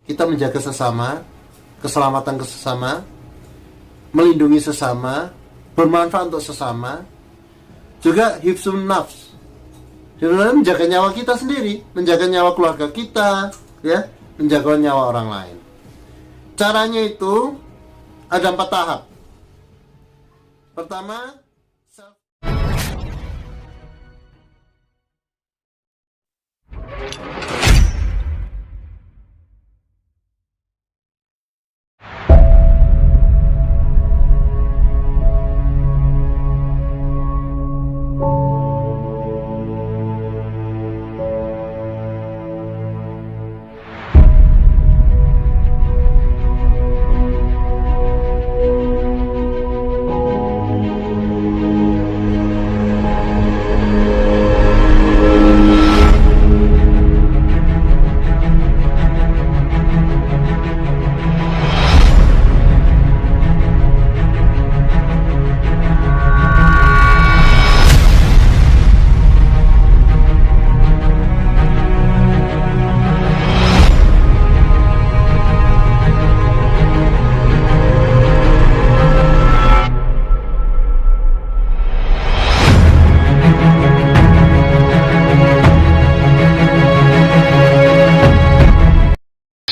kita menjaga sesama, keselamatan sesama, melindungi sesama, bermanfaat untuk sesama. Juga hifzun nafs, sebenarnya menjaga nyawa kita sendiri, menjaga nyawa keluarga kita, ya, menjaga nyawa orang lain. Caranya itu ada 4 tahap. Pertama,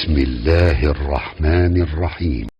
بسم الله الرحمن الرحيم.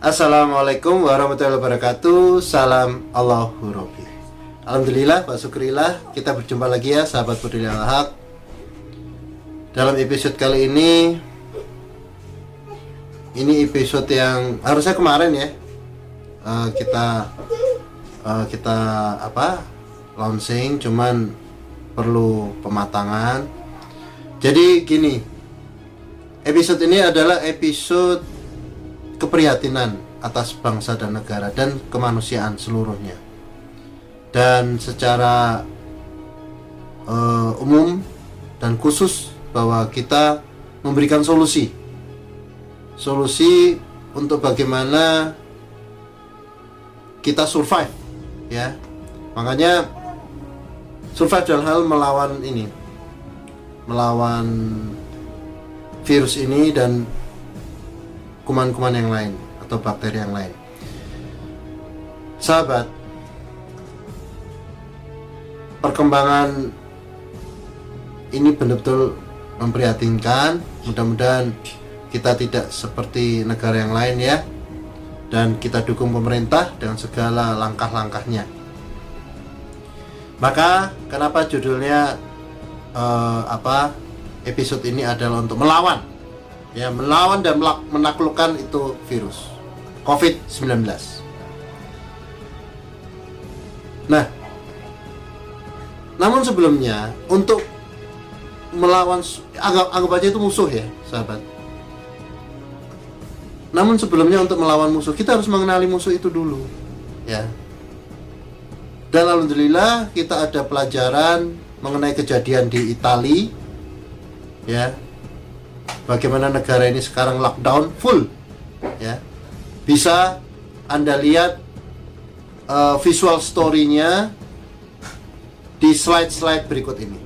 Assalamualaikum warahmatullahi wabarakatuh. Salam Allahu Rabbi. Alhamdulillah, Pak Syukrillah, kita berjumpa lagi ya sahabat Peduli Al-Haq. Dalam episode kali ini episode yang harusnya kemarin ya kita launching, cuman perlu pematangan. Jadi gini, episode ini adalah episode keprihatinan atas bangsa dan negara dan kemanusiaan seluruhnya. Dan secara umum dan khusus bahwa kita memberikan solusi untuk bagaimana kita survive ya. Makanya survive dalam hal melawan virus ini dan kuman-kuman yang lain atau bakteri yang lain. Sahabat, perkembangan ini benar-benar memprihatinkan. Mudah-mudahan kita tidak seperti negara yang lain ya, dan kita dukung pemerintah dengan segala langkah-langkahnya. Maka kenapa judulnya episode ini adalah untuk melawan dan menaklukkan itu virus COVID-19. Nah, namun sebelumnya untuk melawan, anggap aja itu musuh ya sahabat. Namun sebelumnya untuk melawan musuh, kita harus mengenali musuh itu dulu ya. Dan alhamdulillah kita ada pelajaran mengenai kejadian di Italia ya. Bagaimana negara ini sekarang lockdown full ya. Bisa Anda lihat visual story-nya di slide-slide berikut ini.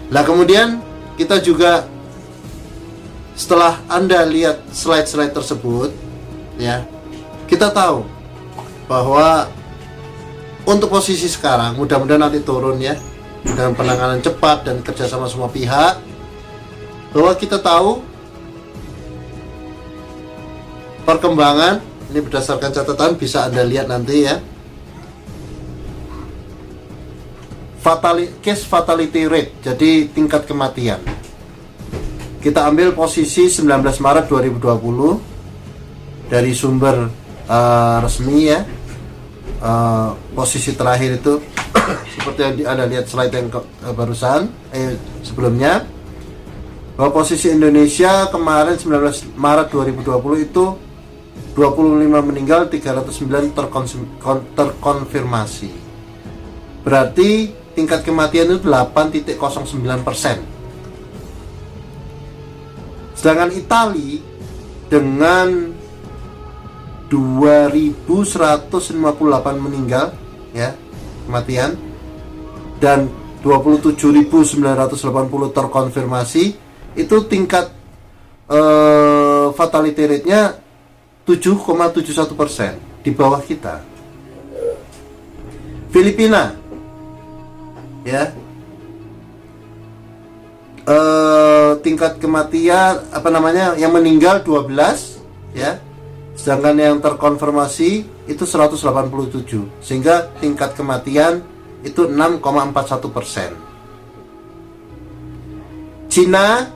Nah kemudian kita juga, setelah Anda lihat slide-slide tersebut ya, kita tahu bahwa untuk posisi sekarang, mudah-mudahan nanti turun ya, dengan penanganan cepat dan kerjasama semua pihak, bahwa kita tahu perkembangan ini berdasarkan catatan, bisa Anda lihat nanti ya, case fatality rate, jadi tingkat kematian. Kita ambil posisi 19 Maret 2020 dari sumber resmi ya. Posisi terakhir itu seperti yang Anda lihat slide yang barusan sebelumnya, bahwa posisi Indonesia kemarin 19 Maret 2020 itu 25 meninggal, 309 terkonfirmasi. Berarti tingkat kematian itu 8,09%. Sedangkan Italia dengan 2.158 meninggal ya kematian dan 27.980 terkonfirmasi, itu tingkat fatality rate-nya 7,71%, di bawah kita. Filipina ya, tingkat kematian yang meninggal 12 ya, sedangkan yang terkonfirmasi itu 187, sehingga tingkat kematian itu 6,41%. Cina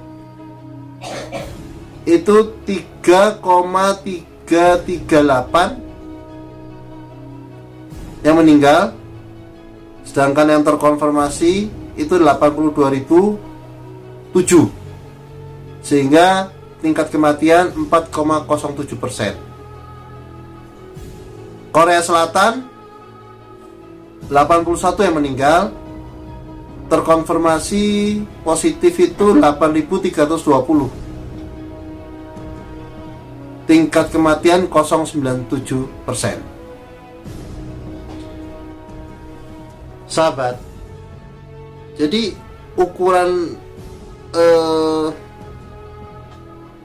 itu 3,338 yang meninggal, sedangkan yang terkonfirmasi itu 82.007, sehingga tingkat kematian 4,07%. Korea Selatan 81 yang meninggal, terkonfirmasi positif itu 8.320, tingkat kematian 0,97%. Sahabat, jadi ukuran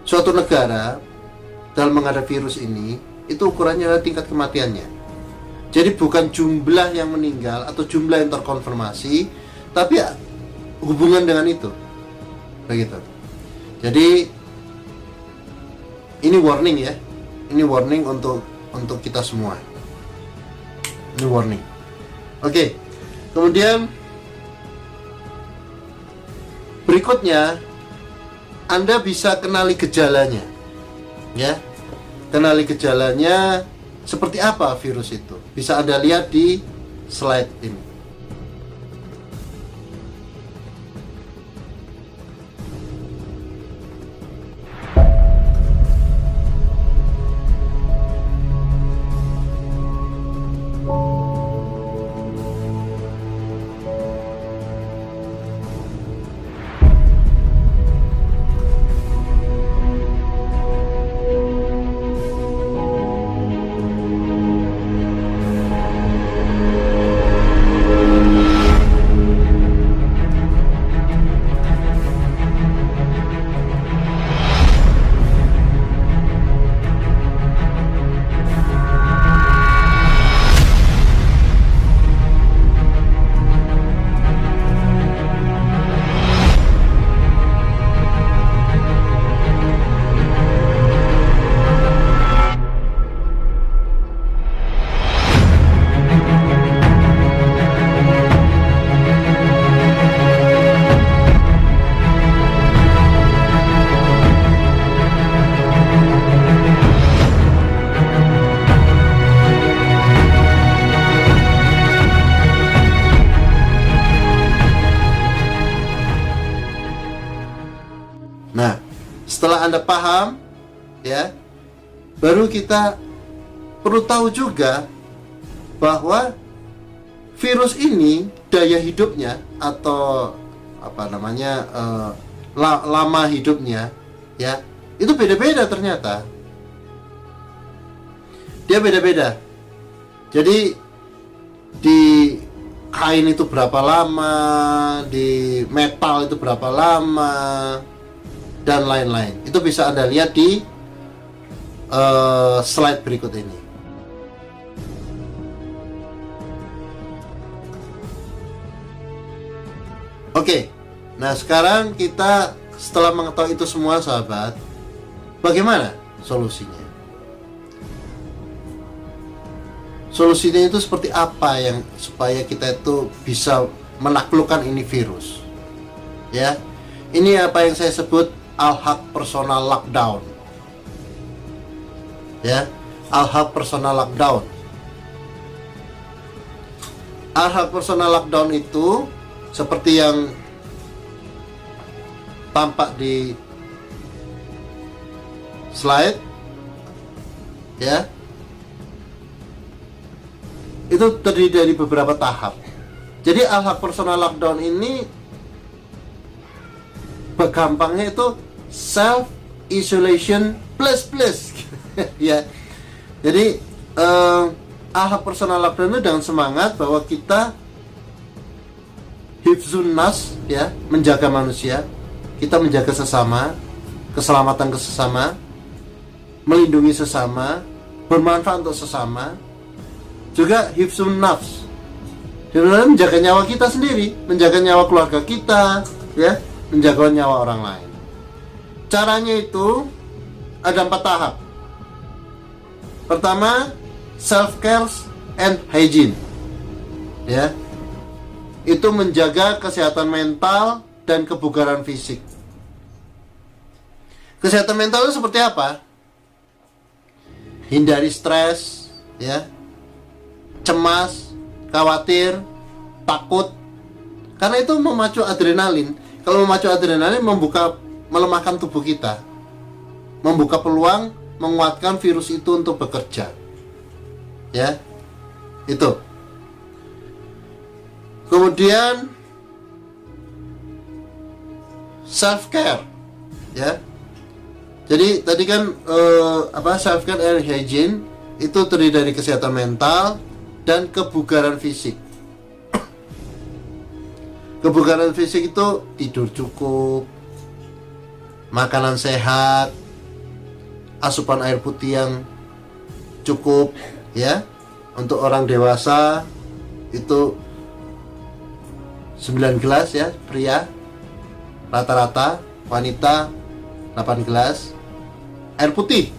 suatu negara dalam menghadapi virus ini, itu ukurannya adalah tingkat kematiannya. Jadi bukan jumlah yang meninggal atau jumlah yang terkonfirmasi, tapi hubungan dengan itu, begitu. Jadi ini warning ya, ini warning untuk kita semua. Ini warning. Oke, kemudian berikutnya, Anda bisa kenali gejalanya, ya. Kenali gejalanya seperti apa virus itu. Bisa Anda lihat di slide ini. Nah, setelah Anda paham, ya, baru kita perlu tahu juga bahwa virus ini daya hidupnya atau lama hidupnya, ya, itu beda-beda ternyata. Dia beda-beda. Jadi di kain itu berapa lama, di metal itu berapa lama, dan lain-lain. Itu bisa Anda lihat di slide berikut ini. Oke, nah sekarang kita setelah mengetahui itu semua, sahabat, bagaimana solusinya? Solusinya itu seperti apa yang supaya kita itu bisa menaklukkan ini virus? Ya, ini apa yang saya sebut Al-Haq Personal Lockdown. Ya, Al-Haq Personal Lockdown. Al-Haq Personal Lockdown itu seperti yang tampak di slide, ya, itu terdiri dari beberapa tahap. Jadi al-haq personal lockdown ini gampangnya itu self isolation plus ya. Jadi al-haq personal lockdown itu dengan semangat bahwa kita hifzun nas, ya, menjaga manusia, kita menjaga sesama, keselamatan sesama, melindungi sesama, bermanfaat untuk sesama, juga hifzun nafs, menjaga nyawa kita sendiri, menjaga nyawa keluarga kita, ya, menjaga nyawa orang lain. Caranya itu ada 4 tahap. Pertama, self care and hygiene, ya, itu menjaga kesehatan mental dan kebugaran fisik. Kesehatan mental itu seperti apa? Hindari stres, ya, cemas, khawatir, takut, karena itu memacu adrenalin. Kalau memacu adrenalin melemahkan tubuh kita, membuka peluang menguatkan virus itu untuk bekerja, ya, itu. Kemudian self care, ya. Jadi tadi kan self care and hygiene itu terdiri dari kesehatan mental dan kebugaran fisik. Kebugaran fisik itu tidur cukup, makanan sehat, asupan air putih yang cukup, ya. Untuk orang dewasa itu 9 gelas, ya, pria. Rata-rata wanita 8 gelas. Air putih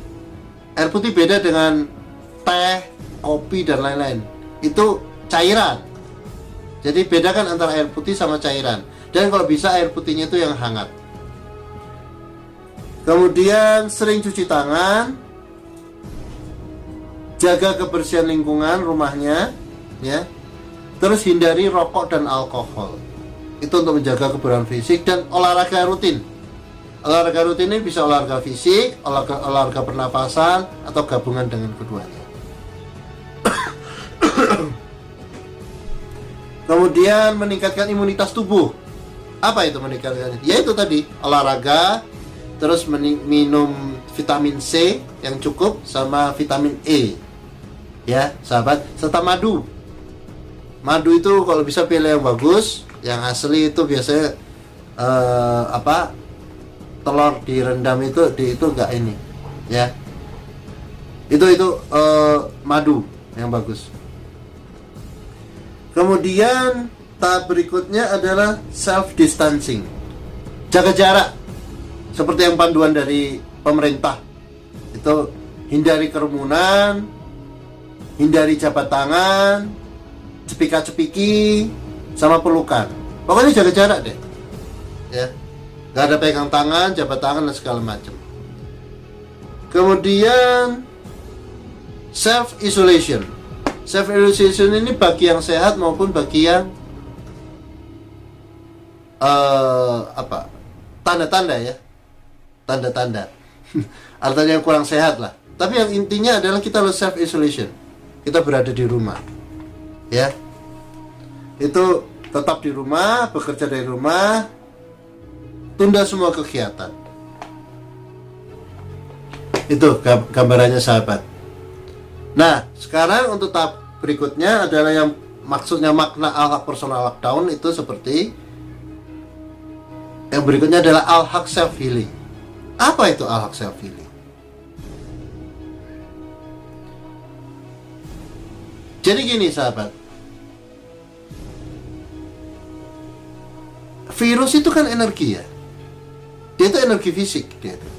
beda dengan teh, kopi, dan lain-lain. Itu cairan. Jadi bedakan antara air putih sama cairan. Dan kalau bisa air putihnya itu yang hangat. Kemudian sering cuci tangan, jaga kebersihan lingkungan rumahnya, ya. Terus hindari rokok dan alkohol. Itu untuk menjaga kebugaran fisik. Dan olahraga rutin. Olahraga rutin ini bisa olahraga fisik, olahraga pernapasan, atau gabungan dengan keduanya. Kemudian meningkatkan imunitas tubuh. Apa itu meningkatkan? Ya itu tadi, olahraga, terus minum vitamin C yang cukup sama vitamin E, ya sahabat, serta madu. Madu itu kalau bisa pilih yang bagus, yang asli itu biasanya telur direndam itu enggak ini, ya. Itu madu yang bagus. Kemudian tahap berikutnya adalah self distancing. Jaga jarak. Seperti yang panduan dari pemerintah. Itu hindari kerumunan, hindari jabat tangan, cepika-cepiki, sama pelukan. Pokoknya jaga jarak deh. Ya. Gak ada pegang tangan, jabat tangan, dan segala macam. Kemudian self isolation. Self isolation ini bagi yang sehat maupun bagi yang tanda-tanda, ya, tanda-tanda artinya yang kurang sehat lah. Tapi yang intinya adalah kita harus self isolation. Kita berada di rumah, ya. Itu tetap di rumah, bekerja dari rumah, tunda semua kegiatan. Itu gambarannya sahabat. Nah, sekarang untuk tahap berikutnya adalah yang maksudnya makna al-haq personal lockdown itu seperti yang berikutnya adalah al-haq self healing. Apa itu al-haq self healing? Jadi gini sahabat, virus itu kan energi, ya. Dia itu energi fisik, dia itu.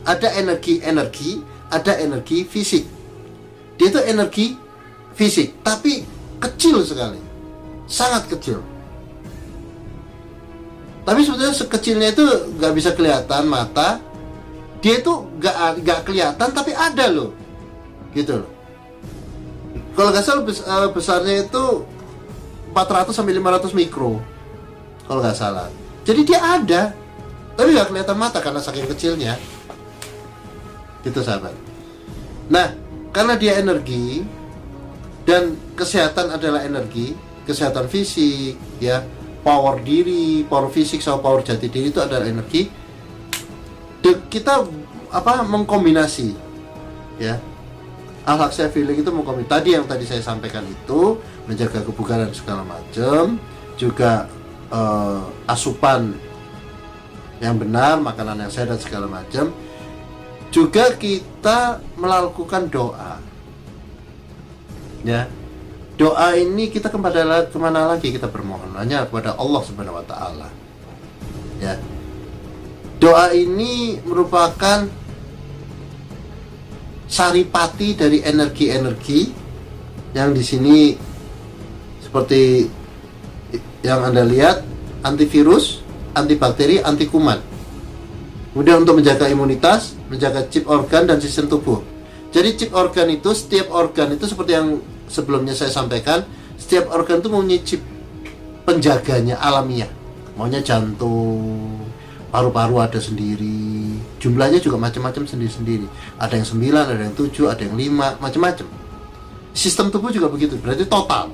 Ada energi, ada energi fisik. Dia itu energi fisik, tapi kecil sekali, sangat kecil. Tapi sebetulnya sekecilnya itu nggak bisa kelihatan mata. Dia itu nggak kelihatan, tapi ada loh, gitu loh. Kalau nggak salah besarnya itu 400 sampai 500 mikro, kalau nggak salah. Jadi dia ada, tapi nggak kelihatan mata karena saking kecilnya, gitu sahabat. Nah, karena dia energi dan kesehatan adalah energi, kesehatan fisik, ya, power diri, power fisik sama power jati diri itu adalah energi. Kita mengkombinasi, ya, akhlak saya feeling itu mengkombinasi tadi yang tadi saya sampaikan itu, menjaga kebugaran segala macam, juga asupan yang benar, makanan yang sehat dan segala macam. Juga kita melakukan doa, ya. Doa ini kita kemana lagi kita bermohon? Hanya kepada Allah Subhanahu wa taala. Ya. Doa ini merupakan saripati dari energi-energi yang di sini seperti yang Anda lihat, antivirus, antibakteri, anti kuman. Kemudian untuk menjaga imunitas, menjaga chip organ dan sistem tubuh. Jadi chip organ itu, setiap organ itu seperti yang sebelumnya saya sampaikan, setiap organ itu mempunyai chip penjaganya alamiah. Maunya jantung, paru-paru ada sendiri, jumlahnya juga macam-macam sendiri-sendiri. Ada yang 9, ada yang 7, ada yang 5, macam-macam. Sistem tubuh juga begitu, berarti total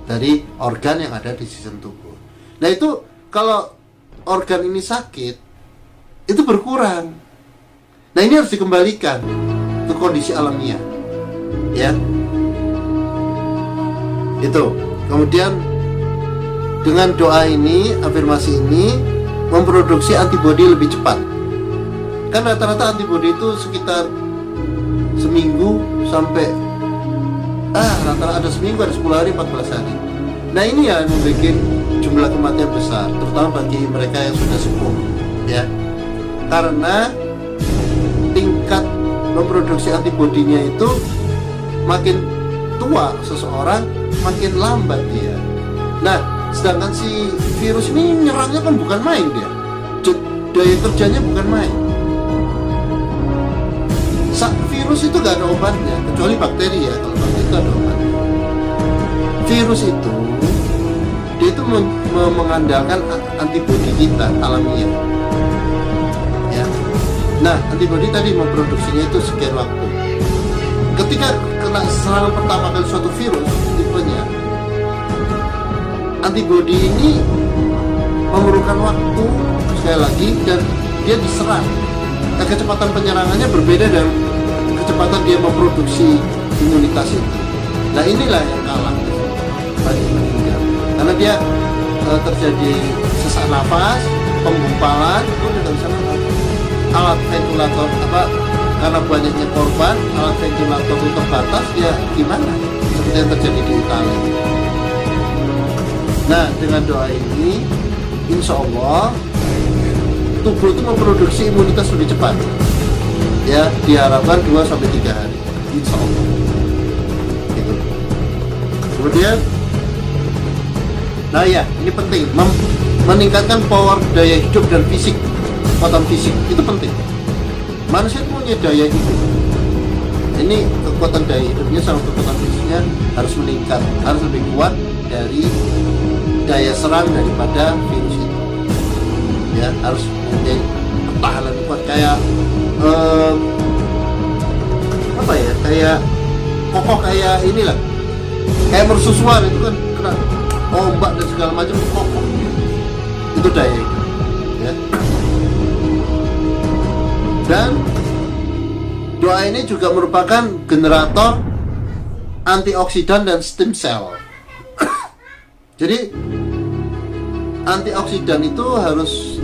dari organ yang ada di sistem tubuh. Nah itu kalau organ ini sakit, itu berkurang. Nah ini harus dikembalikan ke kondisi alamiah, ya. Itu. Kemudian dengan doa ini, afirmasi ini memproduksi antibodi lebih cepat. Kan rata-rata antibodi itu sekitar seminggu sampai rata-rata ada seminggu, ada 10 hari, 14 hari. Nah ini yang membuat jumlah kematian besar, terutama bagi mereka yang sudah sepuh, ya. Karena tingkat memproduksi antibodinya itu makin tua seseorang, makin lambat dia. Nah, sedangkan si virus ini nyerangnya kan bukan main dia. Daya kerjanya bukan main. Virus itu gak ada obatnya, kecuali bakteri ya. Kalau bakteri itu ada obatnya. Virus itu dia itu mengandalkan antibodi kita alamiah. Ya. Nah, antibodi tadi memproduksinya itu sekian waktu. Ketika kena serangan pertama kali suatu virus tipenya, antibodi ini memerlukan waktu sekali lagi dan dia diserang. Nah, kecepatan penyerangannya berbeda dengan kecepatan dia memproduksi imunitas itu. Nah inilah yang kalah bagi meninggal, karena dia terjadi sesak nafas, penggumpalan, itu tidak bisa nafas. Alat ventilator karena banyaknya korban, alat ventilator itu terbatas, ya gimana? Seperti yang terjadi di Italia. Nah dengan doa ini, insya Allah tubuh itu memproduksi imunitas lebih cepat. Ya, diharapkan 2-3 hari, insya Allah. Gitu. Kemudian, nah ya, ini penting, meningkatkan power daya hidup dan fisik, kekuatan fisik itu penting. Manusia itu punya daya hidup. Ini kekuatan daya hidupnya sama kekuatan fisiknya harus meningkat, harus lebih kuat dari daya serang daripada virus itu. Ya, harus menjadi pertahanan kuat kayak kayak kokoh, kayak inilah, kayak mercusuar itu kan kena ombak dan segala macam, kokoh. Itu daya itu, ya. Dan doa ini juga merupakan generator antioksidan dan stem cell. Jadi antioksidan itu harus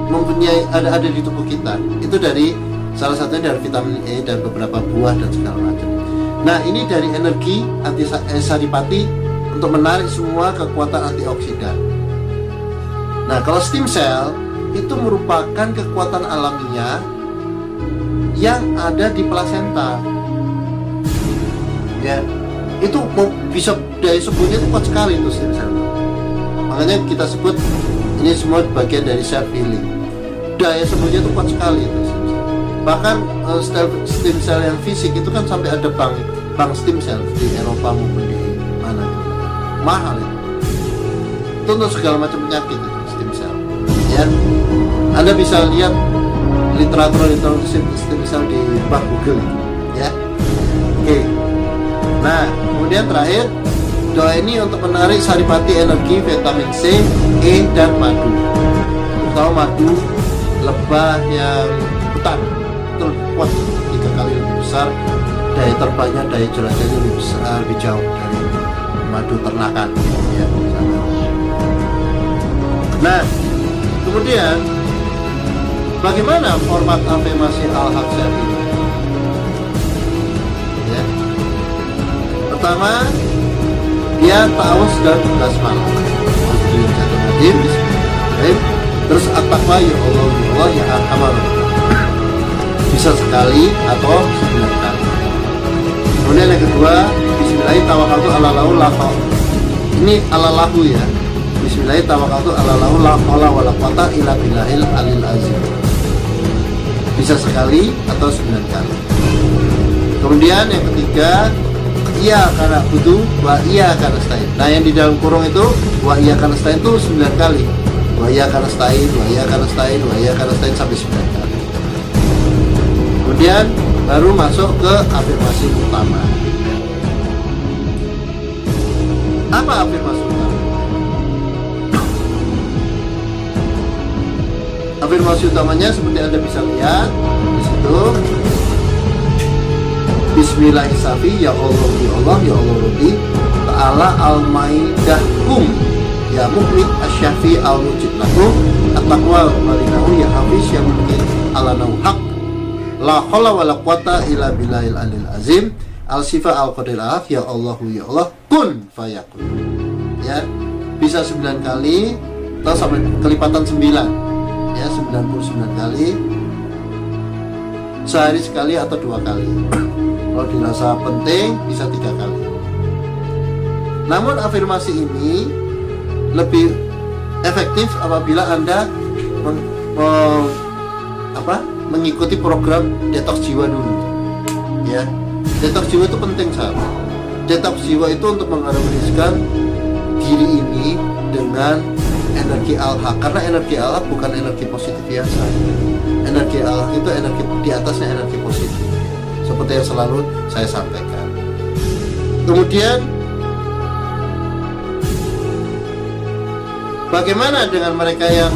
mempunyai ada di tubuh kita. Itu dari salah satunya dari vitamin E dan beberapa buah dan segala macam. Nah ini dari energi saripati untuk menarik semua kekuatan antioksidan. Nah kalau stem cell itu merupakan kekuatan alamiah yang ada di plasenta. Ya, itu bisa daya sembuhnya itu kuat sekali itu stem cell. Makanya kita sebut ini semua bagian dari self healing. Daya sembuhnya itu kuat sekali itu. Bahkan stem cell yang fisik itu kan sampai ada bank stem cell di Eropa maupun di mana gitu. Mahal itu. Itu untuk segala macam penyakit itu stem cell. Ya, Anda bisa lihat literatur stem cell di bawah Google. ya. Oke. Nah, kemudian terakhir, doa ini untuk menarik saripati energi vitamin C, E, dan madu. Terutama madu lebah yang hutan itu kuat 3 kali lebih besar, daya terbangnya, daya jelajahnya lebih besar, lebih jauh dari madu ternakan, ya. Nah, kemudian bagaimana format afirmasi Al-Haq ini? Ya. Pertama, dia ta'awuz dan basmalah. Terus at-taqwa ya Allah ya Allah ya arhamar. Bisa sekali atau 9 kali. Kemudian yang kedua, bismillahirrahmanirrahim tawakkaltu 'ala lahu la ini ala lahu ya. Bismillahirrahmanirrahim tawakkaltu 'ala lahu la haula wala quwata illa billahil alil azim. Bisa sekali atau 9 kali. Kemudian yang ketiga, iya karena butuh wa iya karena stain. Nah, yang di dalam kurung itu wa iya karena stain itu 9 kali. Wa iya karena stain, wa iya karena stain, wa iya karena stain sampai 9 kali. Kemudian baru masuk ke afirmasi utama. Apa afirmasi utama? Afirmasi utamanya seperti Anda bisa lihat di situ. Bismillahirrahmanirrahim ya Allah ya Allah ya Allah Rabbi ta'ala al-maidahum ya mukmin asyafi al-mujid lakum at-taqwa marinahu ya hafiz ya mungkin ala nauhaq la hawla wa la quwata illa billahil alil azim al-sifa al-qadir al-haq ya Allah kun fayakun. Ya, bisa 9 kali atau sampai kelipatan 9 ya, 99 kali sehari sekali atau 2 kali. Kalau dirasa penting bisa 3 kali. Namun afirmasi ini lebih efektif apabila Anda mengikuti program detox jiwa dulu. Ya, detox jiwa itu penting sahabat. Detox jiwa itu untuk mengharmoniskan diri ini dengan energi Al-Haq, karena energi Al-Haq bukan energi positif biasa. Energi Al-Haq itu energi di atasnya energi positif, seperti yang selalu saya sampaikan. Kemudian bagaimana dengan mereka yang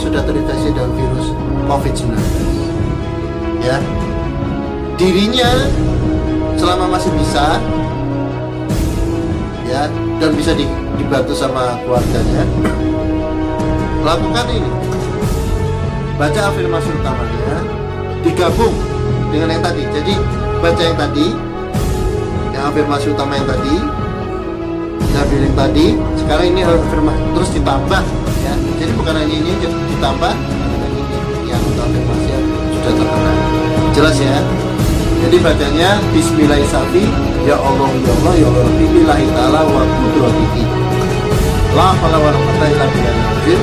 sudah terinfeksi dengan virus COVID-19? Ya, dirinya selama masih bisa, ya, dan bisa dibantu sama keluarganya, lakukan ini. Baca afirmasi utamanya, digabung dengan yang tadi. Jadi baca yang tadi, yang afirmasi utama yang tadi, yang tadi. Sekarang ini afirmasi terus ditambah, ya. Jadi bukan hanya ini, ditambah dengan ini yang afirmasi yang sudah terkenal. Jelas ya. Jadi bacanya Bismillahirrahmanirrahim ya Allah ya Allah ya Allah billahi ta'ala wa qudratihi la haula wa la quwwata illa billahil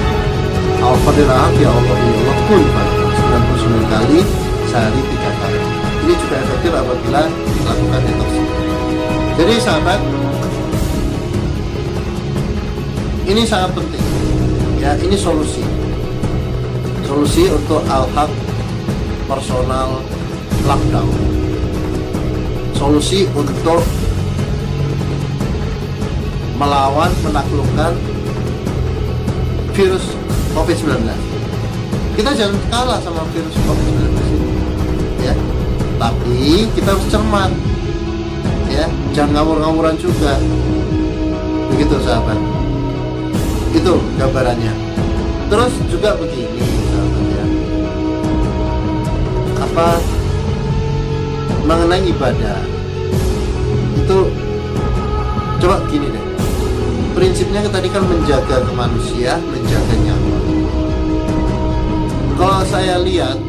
al-qadir ya Allah ya Allah kun 99 kali sehari 3 kali. Ini juga efektif apabila melakukan detox. Jadi sahabat, ini sangat penting ya. Ini solusi untuk Al-Haq personal lockdown, solusi untuk melawan, menaklukkan virus COVID-19. Kita jangan kalah sama virus COVID-19 ini, ya. Tapi kita harus cermat, ya. Jangan ngawur-ngawuran juga. Begitu sahabat. Itu gambarannya. Terus juga begini sahabat, ya. Mengenai ibadah itu coba gini deh. Prinsipnya tadi kan menjaga manusia, menjaga nyawa. Kalau saya lihat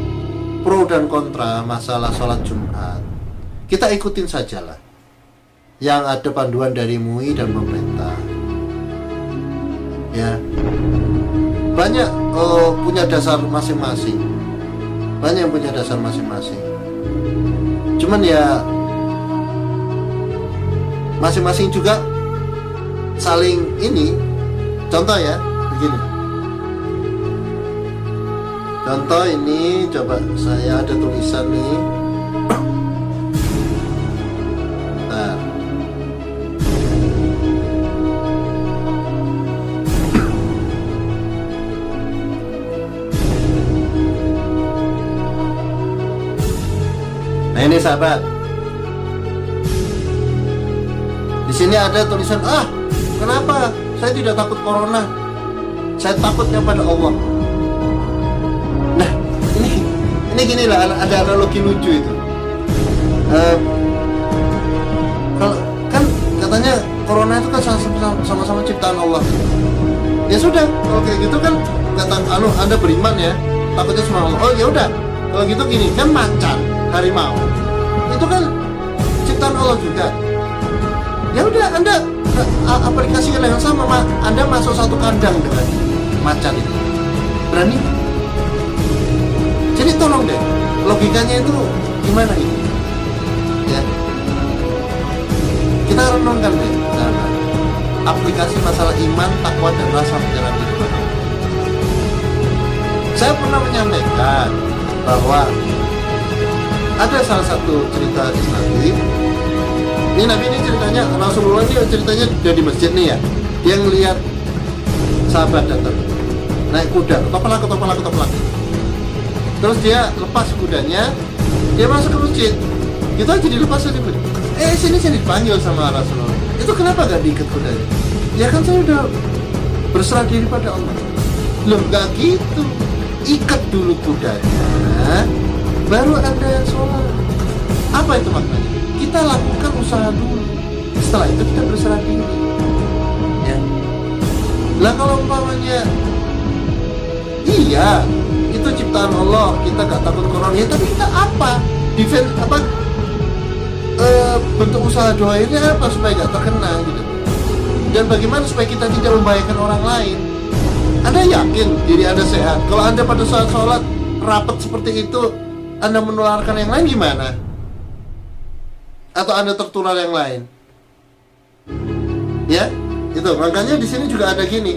pro dan kontra masalah sholat Jumat, kita ikutin sajalah yang ada panduan dari MUI dan pemerintah. Ya, banyak punya dasar masing-masing. Banyak yang punya dasar masing-masing. Cuman ya masing-masing juga saling ini. Contoh ya, begini. Contoh ini, coba saya ada tulisan nih. sahabat, di sini ada tulisan, kenapa saya tidak takut corona? Saya takutnya pada Allah. Nah, ini gini lah, ada analogi lucu itu. Kalau kan katanya corona itu kan sama-sama ciptaan Allah. Ya sudah, kalau kayak gitu kan kata Anda beriman ya, takutnya sama Allah. Oh ya udah, kalau gitu gini, kan macan, harimau, itu kan ciptaan Allah juga. Ya udah, Anda aplikasikan yang sama, Anda masuk satu kandang dengan macan itu, berani? Jadi tolong deh, logikanya itu gimana ini? Ya, kita renungkan deh, aplikasi masalah iman, takwa dan rasa menjalani hidup. Saya pernah menyampaikan bahwa ada salah satu cerita Nabi. Ini Nabi ini ceritanya, Rasulullah ini ceritanya dari masjid nih ya. Dia ngelihat sahabat datang naik kuda, ketoprak. Terus dia lepas kudanya, dia masuk ke masjid. Gitu aja dilepas aja. Sini dipanggil sama Rasulullah. Itu kenapa gak diikat kudanya? Ya kan saya udah berserah diri pada Allah. Loh gak gitu, ikat dulu kudanya, baru Anda yang sholat. Apa itu maknanya? Kita lakukan usaha dulu, setelah itu kita berserah diri ya. Lah kalau umpamanya iya itu ciptaan Allah, kita gak takut corona ya, tapi kita apa? Defense apa? Bentuk usaha doa ini apa supaya gak terkena gitu. Dan bagaimana supaya kita tidak membahayakan orang lain? Anda yakin diri Anda sehat? Kalau Anda pada saat sholat rapat seperti itu, Anda menularkan yang lain gimana? Atau Anda tertular yang lain? Ya, itu makanya di sini juga ada gini.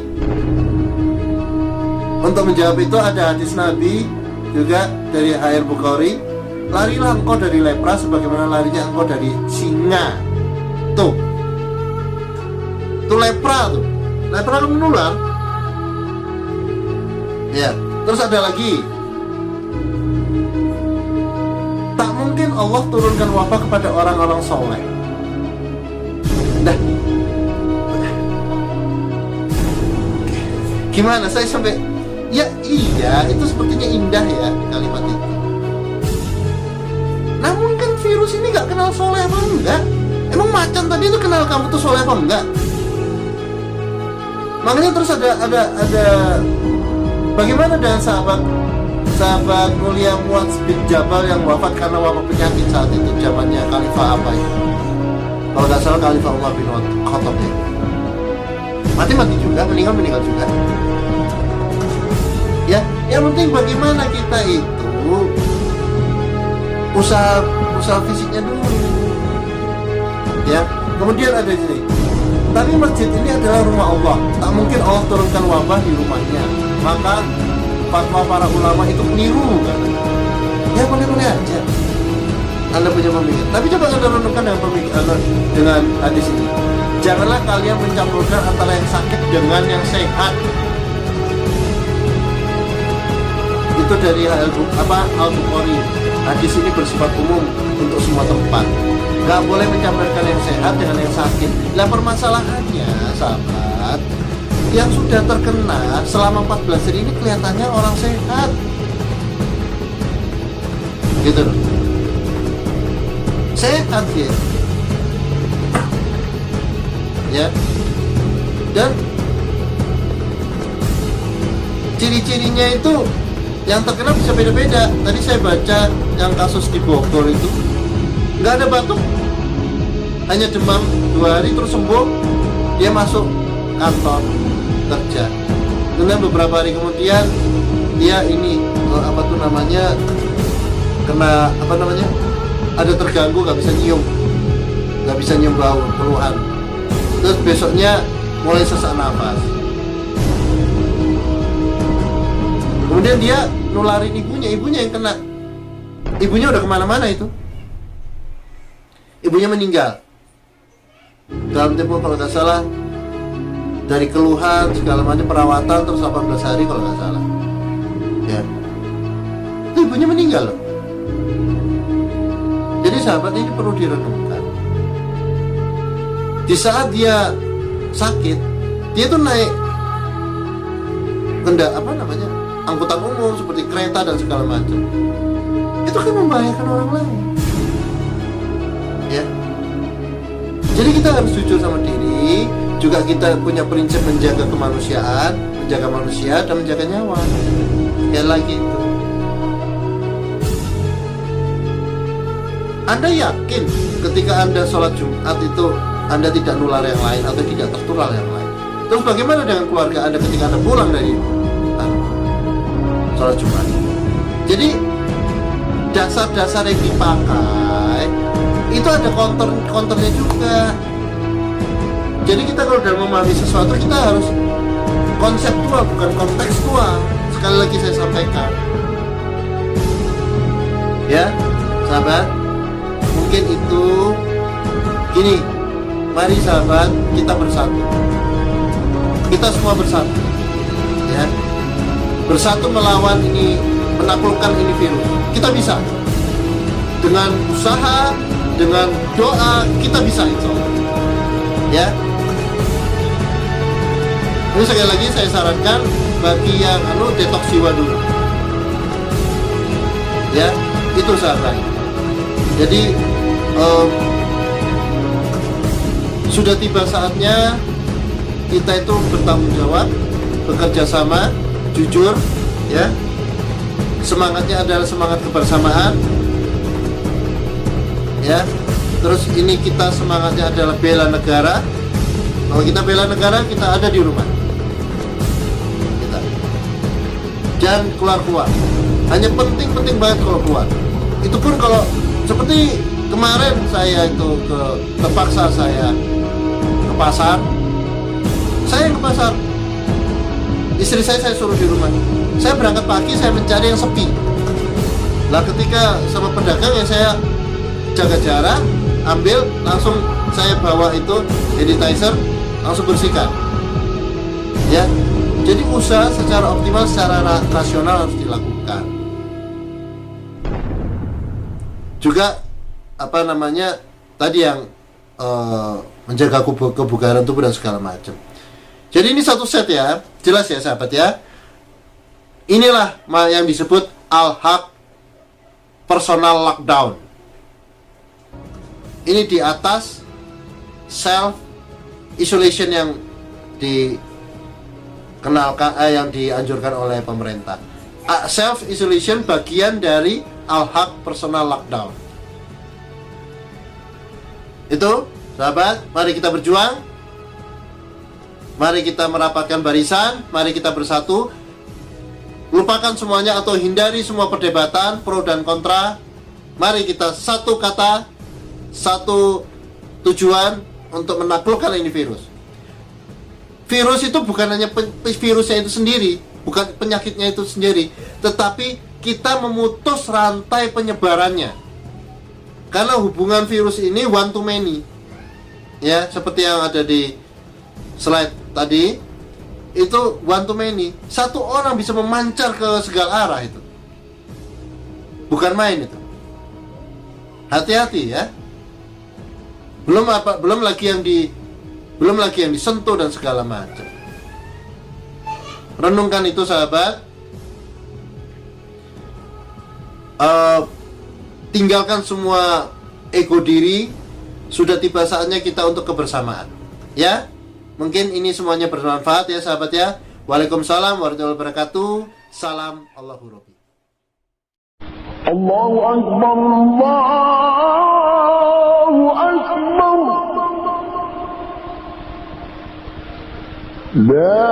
Untuk menjawab itu ada hadis Nabi juga dari Sahih Bukhari. Larilah engkau dari lepra sebagaimana larinya engkau dari singa. Tuh lepra tuh. Lepra itu menular. Ya, terus ada lagi. Tak mungkin Allah turunkan wabah kepada orang-orang soleh. Nah, gimana saya sampai ya iya itu sepertinya indah ya kalimat itu. Namun kan virus ini gak kenal soleh apa enggak. Emang macan tadi itu kenal kamu tuh soleh apa enggak? Makanya terus ada bagaimana dengan sahabat mulia Muadz bin Jabal yang wafat karena wabah penyakit saat itu, zamannya Khalifah apa itu? Kalau nggak salah Khalifah Umar bin Khattab ya. Mati juga, meninggal juga. Ya, yang penting bagaimana kita itu usaha fisiknya dulu. Ya, kemudian ada gini. Tapi masjid ini adalah rumah Allah. Tak mungkin Allah turunkan wabah di rumahnya. Maka fatwa para ulama itu keliru kan? Ya boleh-boleh aja Anda punya pemikiran. Tapi coba Anda renungkan dengan pemikiran dengan hadis ini. Janganlah kalian mencampurkan antara yang sakit dengan yang sehat. Itu dari Al-Bukhari. Hadis ini bersifat umum untuk semua tempat. Gak boleh mencampurkan yang sehat dengan yang sakit. Nah permasalahannya sahabat, yang sudah terkena selama 14 hari ini kelihatannya orang sehat gitu loh. Sehat ya. Dan ciri-cirinya itu yang terkena bisa beda-beda. Tadi saya baca yang kasus di Bogor itu nggak ada batuk, hanya demam 2 hari terus sembuh, dia masuk kantor kerja. Kemudian beberapa hari kemudian dia ini kena ada terganggu, nggak bisa nyium bau, keluhan. Terus besoknya mulai sesak nafas. Kemudian dia nularin ibunya yang kena. Ibunya udah kemana-mana itu. Ibunya meninggal dalam tempo kalau nggak salah dari keluhan segala macam perawatan terus 18 hari kalau nggak salah ya. Ibunya meninggal loh. Jadi sahabat ini perlu direnungkan. Di saat dia sakit, dia tuh naik angkutan umum seperti kereta dan segala macam. Itu kan membahayakan orang lain. Ya. Jadi kita harus jujur sama diri, juga kita punya prinsip menjaga kemanusiaan, menjaga manusia dan menjaga nyawa. Ya lagi itu. Anda yakin ketika Anda sholat Jumat itu Anda tidak nular yang lain atau tidak tertular yang lain? Terus bagaimana dengan keluarga Anda ketika Anda pulang dari sholat Jumat? Jadi dasar-dasar yang dipakai itu ada counternya juga. Jadi kita kalau dalam memahami sesuatu kita harus konseptual bukan kontekstual. Sekali lagi saya sampaikan, ya sahabat, mungkin itu gini. Mari sahabat, kita bersatu. Kita semua bersatu, ya. Bersatu melawan ini, menaklukkan ini virus. Kita bisa. Dengan usaha, dengan doa, kita bisa insya Allah. Ya. Ini sekali lagi saya sarankan bagi yang detox jiwa dulu. Ya, itu sahabat. Jadi sudah tiba saatnya kita itu bertanggung jawab, bekerja sama, jujur, ya. Semangatnya adalah semangat kebersamaan, ya. Terus ini kita semangatnya adalah bela negara. Kalau kita bela negara, kita ada di rumah. Kita jangan keluar. Hanya penting banget kalau keluar. Itu pun kalau seperti kemarin saya itu terpaksa saya ke pasar. Saya ke pasar. Istri saya suruh di rumah. Saya berangkat pagi, saya mencari yang sepi. Lah ketika sama pedagang yang saya jaga jarak, ambil langsung saya bawa itu sanitizer, langsung bersihkan. Ya. Jadi usaha secara optimal, secara rasional harus dilakukan. Juga tadi yang menjaga kebugaran tubuh dan segala macam. Jadi ini satu set ya, jelas ya sahabat ya. Inilah yang disebut al-haq personal lockdown. Ini di atas self isolation yang dikenalkan, yang dianjurkan oleh pemerintah. Self isolation bagian dari al-haq personal lockdown. Itu sahabat, mari kita berjuang. Mari kita merapatkan barisan, mari kita bersatu. Lupakan semuanya atau hindari semua perdebatan pro dan kontra. Mari kita satu kata, satu tujuan untuk menaklukkan ini virus. Virus itu bukan hanya virusnya itu sendiri, bukan penyakitnya itu sendiri, tetapi kita memutus rantai penyebarannya. Karena hubungan virus ini one to many. Ya, seperti yang ada di slide tadi, itu one to many. Satu orang bisa memancar ke segala arah itu. Bukan main itu. Hati-hati ya. Belum lagi yang disentuh dan segala macam. Renungkan itu sahabat. Tinggalkan semua ego diri. Sudah tiba saatnya kita untuk kebersamaan. Ya. Mungkin ini semuanya bermanfaat ya sahabat ya. Waalaikumsalam warahmatullahi wabarakatuh. Salam Allahu Rabbi. Allahu Akbar, Allahu Akbar. La